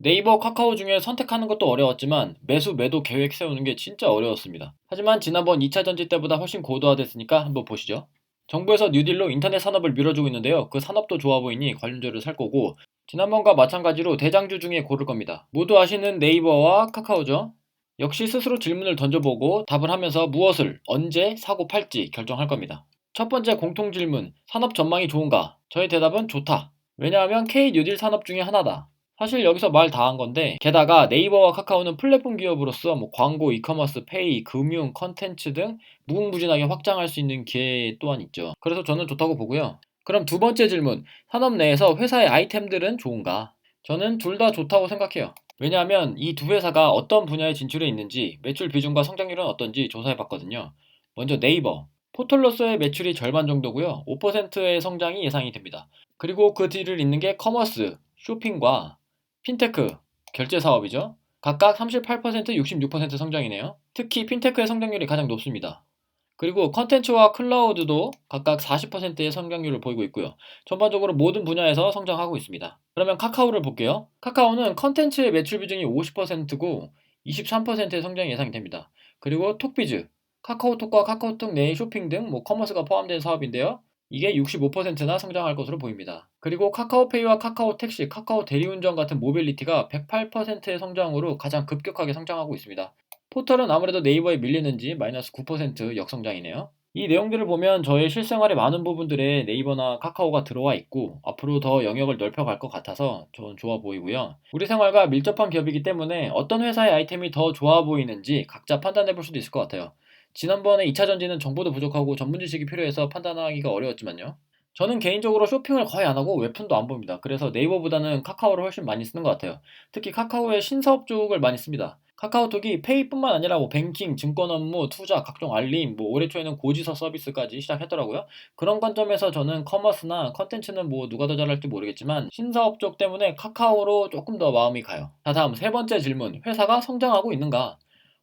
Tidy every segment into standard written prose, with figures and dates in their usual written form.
네이버, 카카오 중에 선택하는 것도 어려웠지만 매수, 매도 계획 세우는 게 진짜 어려웠습니다. 하지만 지난번 2차 전지 때보다 훨씬 고도화됐으니까 한번 보시죠. 정부에서 뉴딜로 인터넷 산업을 밀어주고 있는데요. 그 산업도 좋아 보이니 관련주를 살 거고, 지난번과 마찬가지로 대장주 중에 고를 겁니다. 모두 아시는 네이버와 카카오죠. 역시 스스로 질문을 던져보고 답을 하면서 무엇을 언제 사고 팔지 결정할 겁니다. 첫 번째 공통 질문, 산업 전망이 좋은가? 저의 대답은 좋다. 왜냐하면 K 뉴딜 산업 중에 하나다. 사실 여기서 말 다 한 건데, 게다가 네이버와 카카오는 플랫폼 기업으로서 광고, 이커머스, 페이, 금융, 컨텐츠 등 무궁무진하게 확장할 수 있는 기회 또한 있죠. 그래서 저는 좋다고 보고요. 그럼 두 번째 질문, 산업 내에서 회사의 아이템들은 좋은가? 저는 둘 다 좋다고 생각해요. 왜냐하면 이 두 회사가 어떤 분야에 진출해 있는지, 매출 비중과 성장률은 어떤지 조사해 봤거든요. 먼저 네이버, 포털로서의 매출이 절반 정도고요. 5%의 성장이 예상이 됩니다. 그리고 그 뒤를 잇는 게 커머스, 쇼핑과 핀테크, 결제 사업이죠. 각각 38%, 66% 성장이네요. 특히 핀테크의 성장률이 가장 높습니다. 그리고 컨텐츠와 클라우드도 각각 40%의 성장률을 보이고 있고요. 전반적으로 모든 분야에서 성장하고 있습니다. 그러면 카카오를 볼게요. 카카오는 컨텐츠의 매출 비중이 50%고 23%의 성장이 예상이 됩니다. 그리고 톡비즈, 카카오톡과 카카오톡 내의 쇼핑 등 커머스가 포함된 사업인데요. 이게 65%나 성장할 것으로 보입니다. 그리고 카카오페이와 카카오택시, 카카오 대리운전 같은 모빌리티가 108%의 성장으로 가장 급격하게 성장하고 있습니다. 포털은 아무래도 네이버에 밀리는지 마이너스 9% 역성장이네요. 이 내용들을 보면 저의 실생활의 많은 부분들에 네이버나 카카오가 들어와 있고 앞으로 더 영역을 넓혀갈 것 같아서 전 좋아 보이고요. 우리 생활과 밀접한 기업이기 때문에 어떤 회사의 아이템이 더 좋아 보이는지 각자 판단해 볼 수도 있을 것 같아요. 지난번에 2차 전지는 정보도 부족하고 전문 지식이 필요해서 판단하기가 어려웠지만요. 저는 개인적으로 쇼핑을 거의 안 하고 웹툰도 안 봅니다. 그래서 네이버보다는 카카오를 훨씬 많이 쓰는 것 같아요. 특히 카카오의 신사업 쪽을 많이 씁니다. 카카오톡이 페이뿐만 아니라 뱅킹, 증권 업무, 투자, 각종 알림, 올해 초에는 고지서 서비스까지 시작했더라고요. 그런 관점에서 저는 커머스나 컨텐츠는 누가 더 잘할지 모르겠지만 신사업 쪽 때문에 카카오로 조금 더 마음이 가요. 자, 다음 세 번째 질문. 회사가 성장하고 있는가?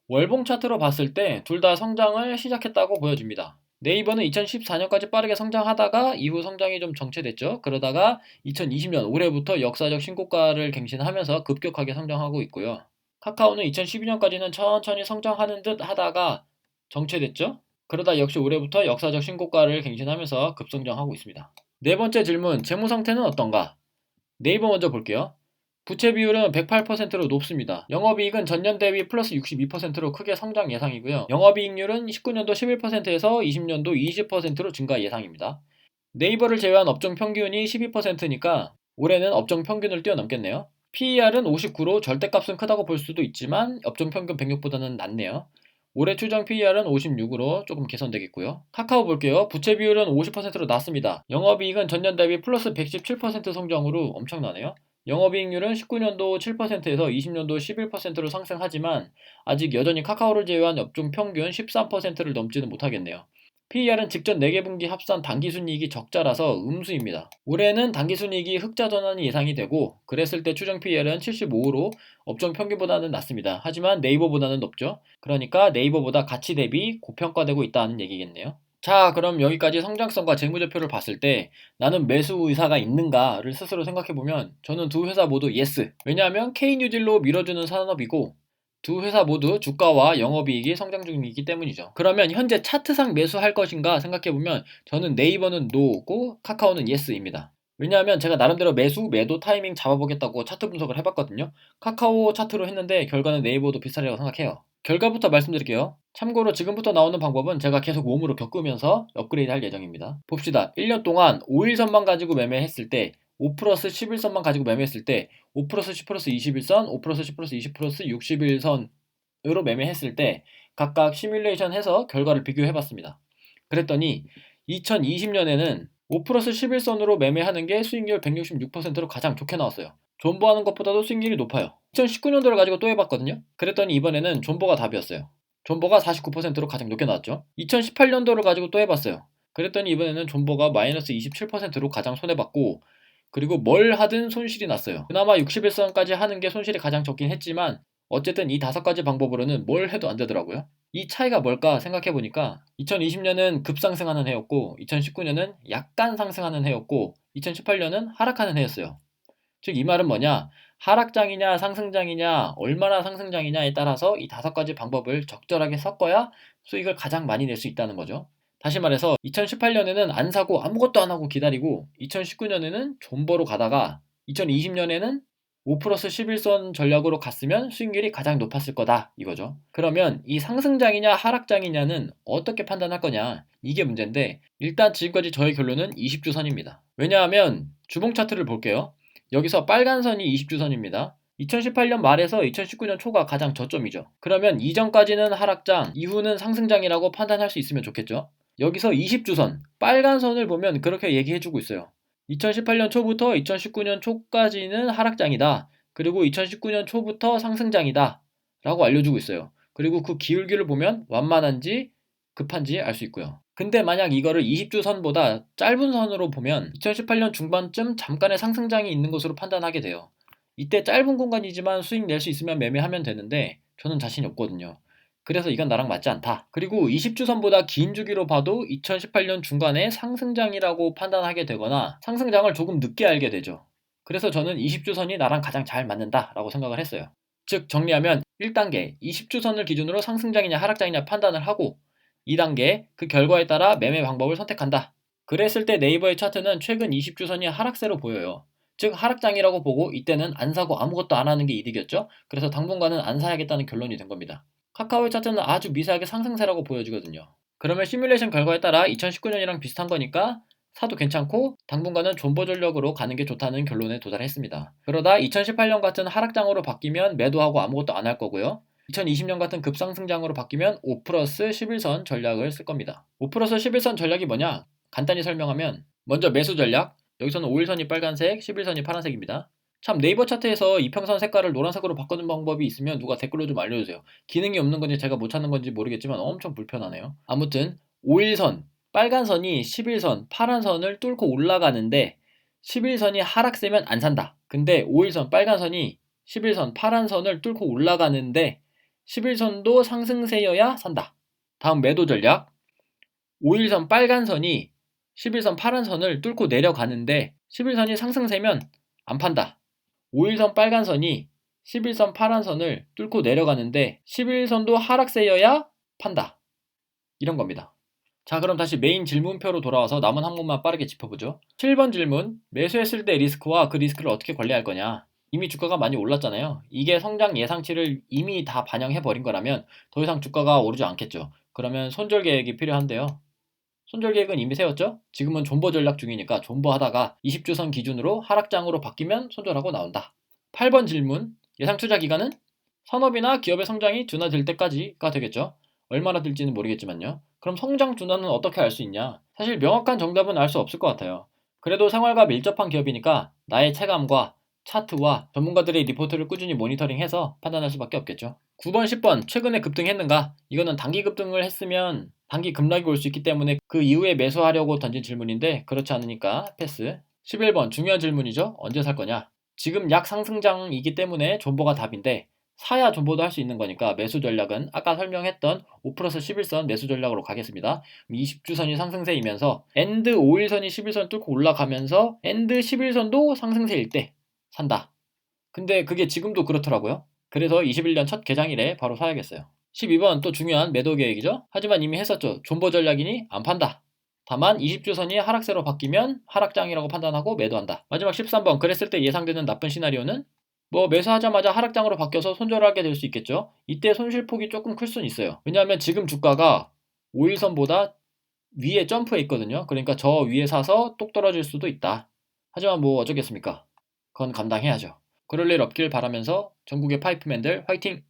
월봉 차트로 봤을 때 둘 다 성장을 시작했다고 보여집니다. 네이버는 2014년까지 빠르게 성장하다가 이후 성장이 좀 정체됐죠. 그러다가 2020년 올해부터 역사적 신고가를 갱신하면서 급격하게 성장하고 있고요. 카카오는 2012년까지는 천천히 성장하는 듯 하다가 정체됐죠. 그러다 역시 올해부터 역사적 신고가를 갱신하면서 급성장하고 있습니다. 네 번째 질문, 재무 상태는 어떤가? 네이버 먼저 볼게요. 부채 비율은 108%로 높습니다. 영업이익은 전년 대비 플러스 62%로 크게 성장 예상이고요. 영업이익률은 19년도 11%에서 20년도 20%로 증가 예상입니다. 네이버를 제외한 업종 평균이 12%니까 올해는 업종 평균을 뛰어넘겠네요. PER은 59로 절대값은 크다고 볼 수도 있지만 업종 평균 106보다는 낮네요. 올해 추정 PER은 56으로 조금 개선되겠고요. 카카오 볼게요. 부채 비율은 50%로 낮습니다. 영업이익은 전년 대비 플러스 117% 성장으로 엄청나네요. 영업이익률은 19년도 7%에서 20년도 11%로 상승하지만 아직 여전히 카카오를 제외한 업종 평균 13%를 넘지는 못하겠네요. PER은 직전 4개 분기 합산 당기순이익이 적자라서 음수입니다. 올해는 당기순이익이 흑자 전환이 예상이 되고 그랬을 때 추정 PER은 75로 업종 평균보다는 낮습니다. 하지만 네이버보다는 높죠. 그러니까 네이버보다 가치 대비 고평가되고 있다는 얘기겠네요. 자, 그럼 여기까지 성장성과 재무제표를 봤을 때 나는 매수 의사가 있는가를 스스로 생각해보면 저는 두 회사 모두 예스. 왜냐하면 K뉴딜로 밀어주는 산업이고 두 회사 모두 주가와 영업이익이 성장 중이기 때문이죠. 그러면 현재 차트상 매수할 것인가 생각해보면 저는 네이버는 노고 카카오는 예스입니다. 왜냐하면 제가 나름대로 매수, 매도 타이밍 잡아보겠다고 차트 분석을 해봤거든요. 카카오 차트로 했는데 결과는 네이버도 비슷하리라고 생각해요. 결과부터 말씀드릴게요. 참고로 지금부터 나오는 방법은 제가 계속 몸으로 겪으면서 업그레이드 할 예정입니다. 봅시다. 1년 동안 5일선만 가지고 매매했을 때 5 플러스 11선만 가지고 매매했을 때 5 플러스 10 플러스 21선, 5 플러스 10 플러스 20 플러스 61선으로 매매했을 때 각각 시뮬레이션 해서 결과를 비교해봤습니다. 그랬더니 2020년에는 5 플러스 11선으로 매매하는 게 수익률 166%로 가장 좋게 나왔어요. 존버하는 것보다도 수익률이 높아요. 2019년도를 가지고 또 해봤거든요. 그랬더니 이번에는 존버가 답이었어요. 존버가 49%로 가장 높게 나왔죠. 2018년도를 가지고 또 해봤어요. 그랬더니 이번에는 존버가 마이너스 27%로 가장 손해봤고 그리고 뭘 하든 손실이 났어요. 그나마 61선까지 하는 게 손실이 가장 적긴 했지만 어쨌든 이 5가지 방법으로는 뭘 해도 안 되더라고요. 이 차이가 뭘까 생각해보니까 2020년은 급상승하는 해였고 2019년은 약간 상승하는 해였고 2018년은 하락하는 해였어요. 즉 이 말은 뭐냐? 하락장이냐 상승장이냐 얼마나 상승장이냐에 따라서 이 5가지 방법을 적절하게 섞어야 수익을 가장 많이 낼 수 있다는 거죠. 다시 말해서 2018년에는 안 사고 아무것도 안 하고 기다리고 2019년에는 존버로 가다가 2020년에는 5 플러스 11선 전략으로 갔으면 수익률이 가장 높았을 거다 이거죠. 그러면 이 상승장이냐 하락장이냐는 어떻게 판단할 거냐, 이게 문제인데, 일단 지금까지 저의 결론은 20주선입니다. 왜냐하면 주봉 차트를 볼게요. 여기서 빨간 선이 20주선입니다. 2018년 말에서 2019년 초가 가장 저점이죠. 그러면 이전까지는 하락장, 이후는 상승장이라고 판단할 수 있으면 좋겠죠. 여기서 20주선, 빨간 선을 보면 그렇게 얘기해주고 있어요. 2018년 초부터 2019년 초까지는 하락장이다. 그리고 2019년 초부터 상승장이다. 라고 알려주고 있어요. 그리고 그 기울기를 보면 완만한지 급한지 알 수 있고요. 근데 만약 이거를 20주선보다 짧은 선으로 보면 2018년 중반쯤 잠깐의 상승장이 있는 것으로 판단하게 돼요. 이때 짧은 공간이지만 수익 낼 수 있으면 매매하면 되는데 저는 자신이 없거든요. 그래서 이건 나랑 맞지 않다. 그리고 20주선보다 긴 주기로 봐도 2018년 중간에 상승장이라고 판단하게 되거나 상승장을 조금 늦게 알게 되죠. 그래서 저는 20주선이 나랑 가장 잘 맞는다라고 생각을 했어요. 즉 정리하면 1단계 20주선을 기준으로 상승장이냐 하락장이냐 판단을 하고, 2단계 그 결과에 따라 매매 방법을 선택한다. 그랬을 때 네이버의 차트는 최근 20주선이 하락세로 보여요. 즉 하락장이라고 보고 이때는 안 사고 아무것도 안 하는 게 이득이었죠. 그래서 당분간은 안 사야겠다는 결론이 된 겁니다. 카카오의 차트는 아주 미세하게 상승세라고 보여지거든요. 그러면 시뮬레이션 결과에 따라 2019년이랑 비슷한 거니까 사도 괜찮고 당분간은 존버 전략으로 가는 게 좋다는 결론에 도달했습니다. 그러다 2018년 같은 하락장으로 바뀌면 매도하고 아무것도 안 할 거고요. 2020년 같은 급상승장으로 바뀌면 5 플러스 11선 전략을 쓸 겁니다. 5 플러스 11선 전략이 뭐냐? 간단히 설명하면 먼저 매수 전략, 여기서는 5일선이 빨간색, 11선이 파란색입니다. 참 네이버 차트에서 이평선 색깔을 노란색으로 바꾸는 방법이 있으면 누가 댓글로 좀 알려주세요. 기능이 없는 건지 제가 못 찾는 건지 모르겠지만 엄청 불편하네요. 아무튼 5일선 빨간 선이 11선 파란 선을 뚫고 올라가는데 11선이 하락세면 안 산다. 근데 5일선 빨간 선이 11선 파란 선을 뚫고 올라가는데 11선도 상승세여야 산다. 다음 매도 전략, 5일선 빨간 선이 11선 파란 선을 뚫고 내려가는데 11선이 상승세면 안 판다. 5일선 빨간 선이 11선 파란 선을 뚫고 내려가는데 11선도 하락세여야 판다. 이런 겁니다. 자, 그럼 다시 메인 질문표로 돌아와서 남은 항목만 빠르게 짚어보죠. 7번 질문, 매수했을 때 리스크와 그 리스크를 어떻게 관리할 거냐. 이미 주가가 많이 올랐잖아요. 이게 성장 예상치를 이미 다 반영해버린 거라면 더 이상 주가가 오르지 않겠죠. 그러면 손절 계획이 필요한데요. 손절 계획은 이미 세웠죠? 지금은 존버 전략 중이니까 존버하다가 20주선 기준으로 하락장으로 바뀌면 손절하고 나온다. 8번 질문, 예상 투자 기간은? 산업이나 기업의 성장이 둔화될 때까지가 되겠죠. 얼마나 될지는 모르겠지만요. 그럼 성장 둔화는 어떻게 알 수 있냐? 사실 명확한 정답은 알 수 없을 것 같아요. 그래도 생활과 밀접한 기업이니까 나의 체감과 차트와 전문가들의 리포트를 꾸준히 모니터링해서 판단할 수밖에 없겠죠. 9번, 10번 최근에 급등했는가? 이거는 단기 급등을 했으면 단기 급락이 올 수 있기 때문에 그 이후에 매수하려고 던진 질문인데 그렇지 않으니까 패스. 11번 중요한 질문이죠. 언제 살 거냐? 지금 약 상승장이기 때문에 존버가 답인데 사야 존버도 할 수 있는 거니까 매수 전략은 아까 설명했던 5 플러스 11선 매수 전략으로 가겠습니다. 20주선이 상승세이면서 엔드 5일선이 11선 뚫고 올라가면서 엔드 11선도 상승세일 때 산다. 근데 그게 지금도 그렇더라고요. 그래서 21년 첫 개장일에 바로 사야겠어요. 12번 또 중요한 매도 계획이죠. 하지만 이미 했었죠. 존버 전략이니 안 판다. 다만 20주선이 하락세로 바뀌면 하락장이라고 판단하고 매도한다. 마지막 13번 그랬을 때 예상되는 나쁜 시나리오는? 뭐 매수하자마자 하락장으로 바뀌어서 손절을 하게 될 수 있겠죠. 이때 손실폭이 조금 클 수는 있어요. 왜냐하면 지금 주가가 5일선보다 위에 점프해 있거든요. 그러니까 저 위에 사서 똑 떨어질 수도 있다. 하지만 뭐 어쩌겠습니까. 그건 감당해야죠. 그럴 일 없길 바라면서 전국의 파이프맨들 화이팅!